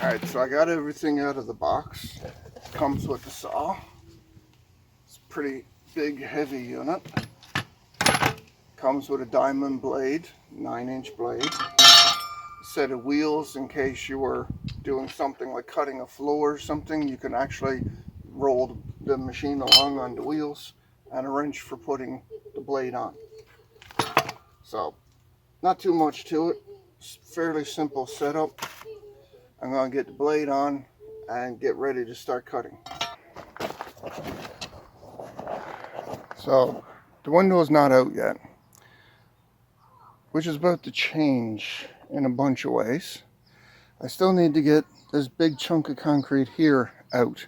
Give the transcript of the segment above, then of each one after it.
Alright, so I got everything out of the box. Comes with the saw. It's a pretty big, heavy unit. Comes with a diamond blade, 9-inch blade. A set of wheels in case you were doing something like cutting a floor or something. You can actually roll the machine along on the wheels, and a wrench for putting the blade on. So, not too much to it. It's fairly simple setup. I'm going to get the blade on and get ready to start cutting. So the window is not out yet, which is about to change in a bunch of ways. I still need to get this big chunk of concrete here out.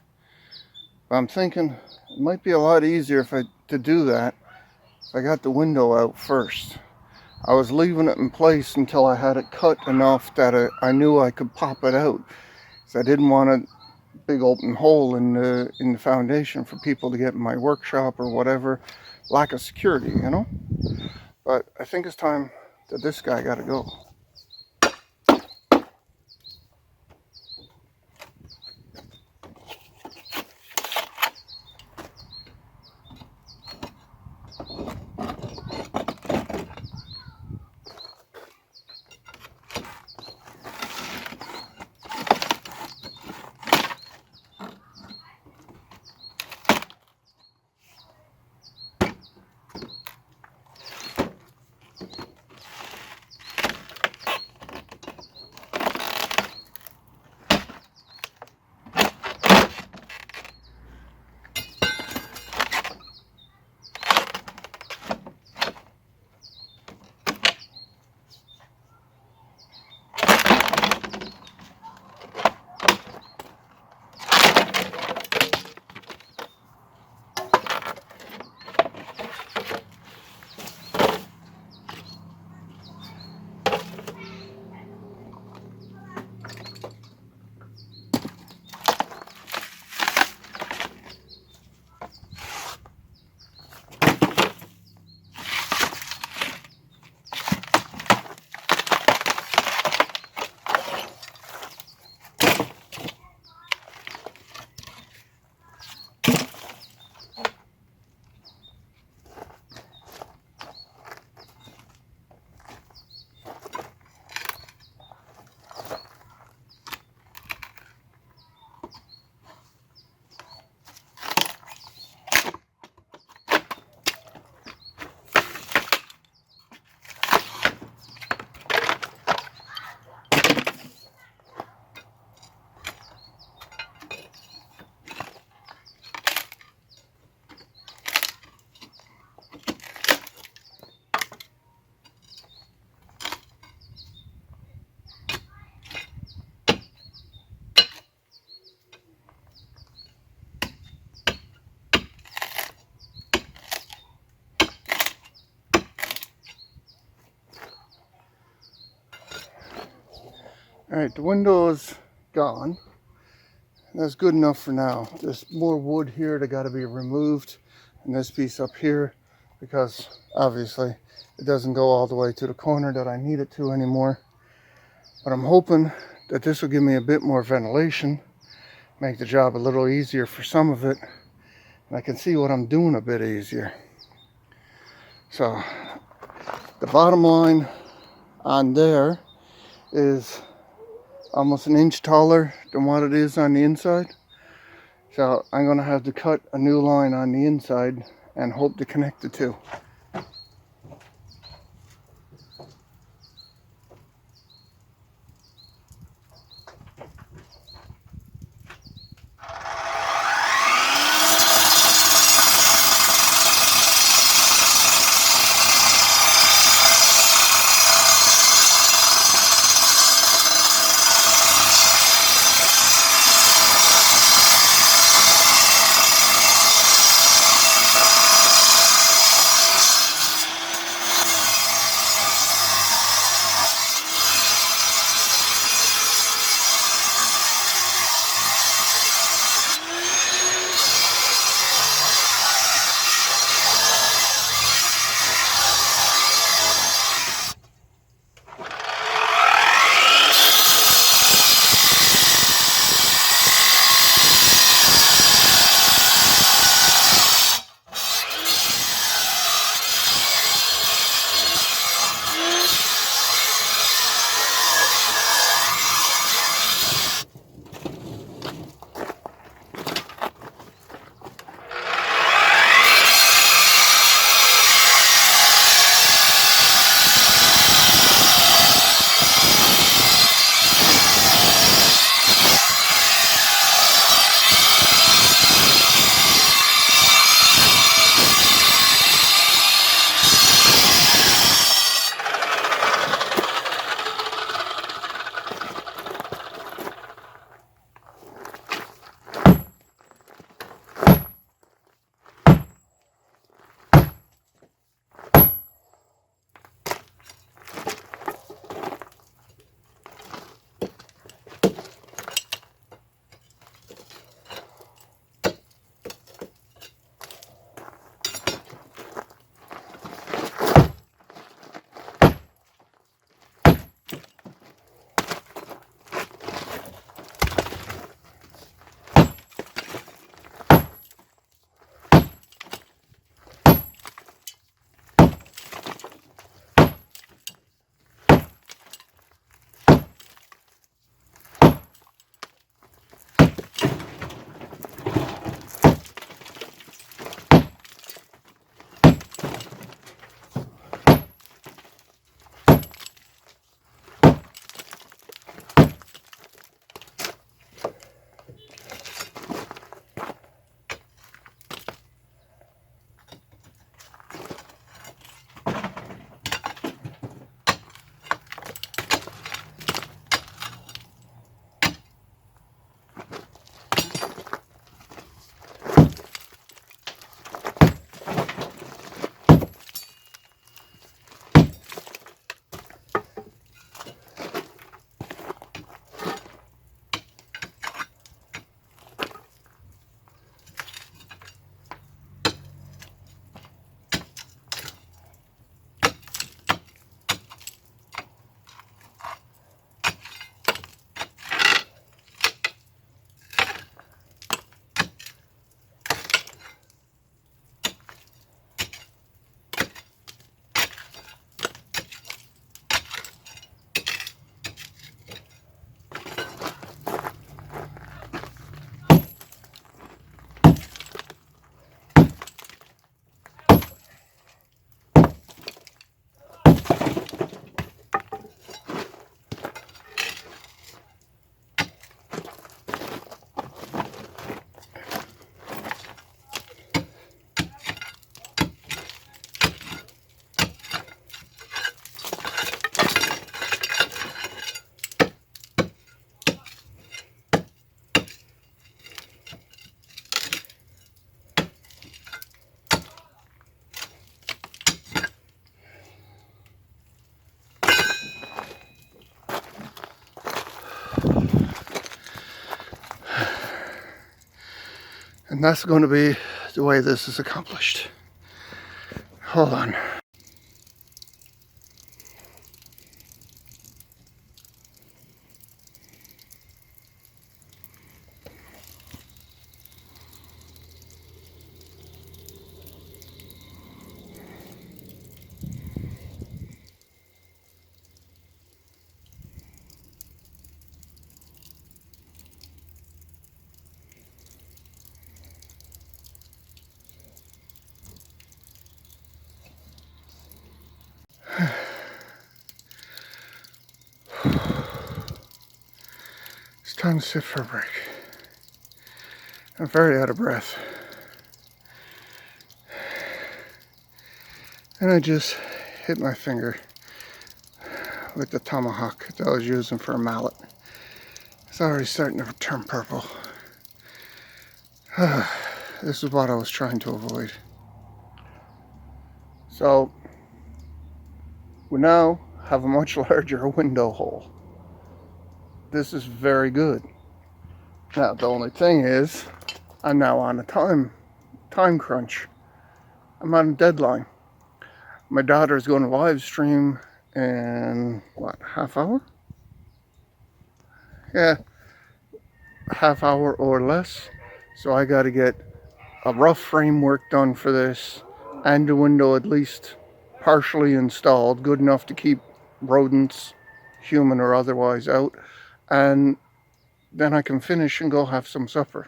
But I'm thinking it might be a lot easier to do that if I got the window out first. I was leaving it in place until I had it cut enough that I knew I could pop it out. So I didn't want a big open hole in the foundation for people to get in my workshop or whatever. Lack of security, you know? But I think it's time that this guy got to go. Alright, the window is gone. That's good enough for now. There's more wood here that got to be removed, and this piece up here, because obviously it doesn't go all the way to the corner that I need it to anymore. But I'm hoping that this will give me a bit more ventilation, make the job a little easier for some of it, and I can see what I'm doing a bit easier. So the bottom line on there is almost 1 inch taller than what it is on the inside. So I'm going to have to cut a new line on the inside and hope to connect the two. And that's going to be the way this is accomplished. Hold on. It's time to sit for a break. I'm very out of breath. And I just hit my finger with the tomahawk that I was using for a mallet. It's already starting to turn purple. This is what I was trying to avoid. So we now have a much larger window hole. This is very good. Now the only thing is, I'm now on a time crunch. I'm on a deadline. My daughter's going to live stream in what, half hour? Yeah, half hour or less. So I got to get a rough framework done for this, and the window at least partially installed, good enough to keep rodents, human or otherwise, out, and then I can finish and go have some supper,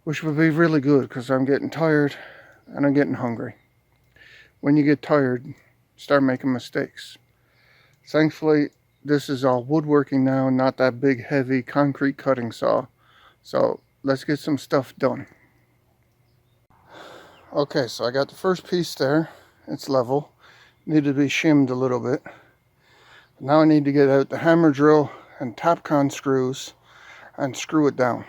which would be really good because I'm getting tired and I'm getting hungry. When you get tired, start making mistakes. Thankfully, this is all woodworking now, not that big heavy concrete cutting saw. So let's get some stuff done. Okay, so I got the first piece there. It's level. Needed to be shimmed a little bit. Now I need to get out the hammer drill and Tapcon screws and screw it down.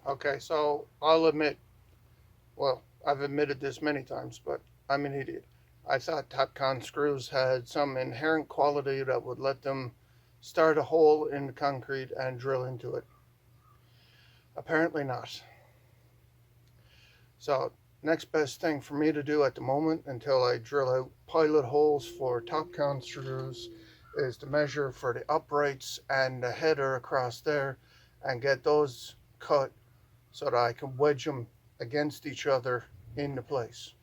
Okay, so I'll admit, well, I've admitted this many times, but I'm an idiot. I thought Tapcon screws had some inherent quality that would let them start a hole in the concrete and drill into it. Apparently not. So next best thing for me to do at the moment until I drill out pilot holes for Tapcon screws is to measure for the uprights and the header across there and get those cut so that I can wedge them against each other into place.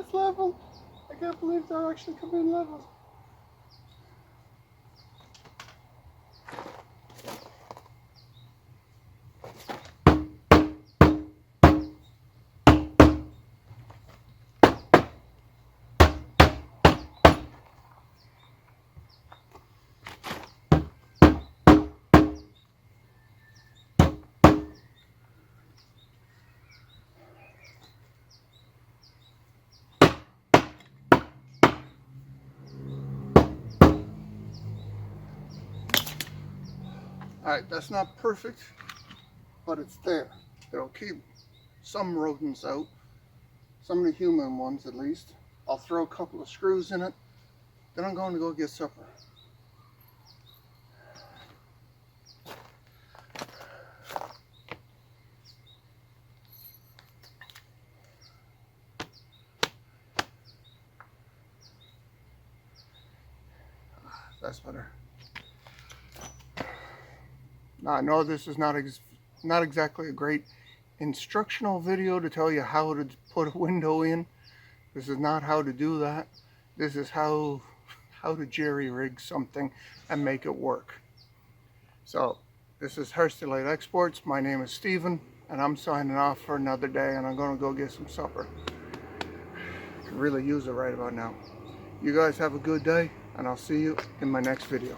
it's level. I can't believe they're actually coming level. Alright, that's not perfect, but it's there. It'll keep some rodents out, some of the human ones at least. I'll throw a couple of screws in it, then I'm going to go get supper. That's better. Now, I know this is not exactly a great instructional video to tell you how to put a window in. This is not how to do that. This is how to jerry-rig something and make it work. So, this is Hersty Light Exports. My name is Steven, and I'm signing off for another day, and I'm going to go get some supper. I can really use it right about now. You guys have a good day, and I'll see you in my next video.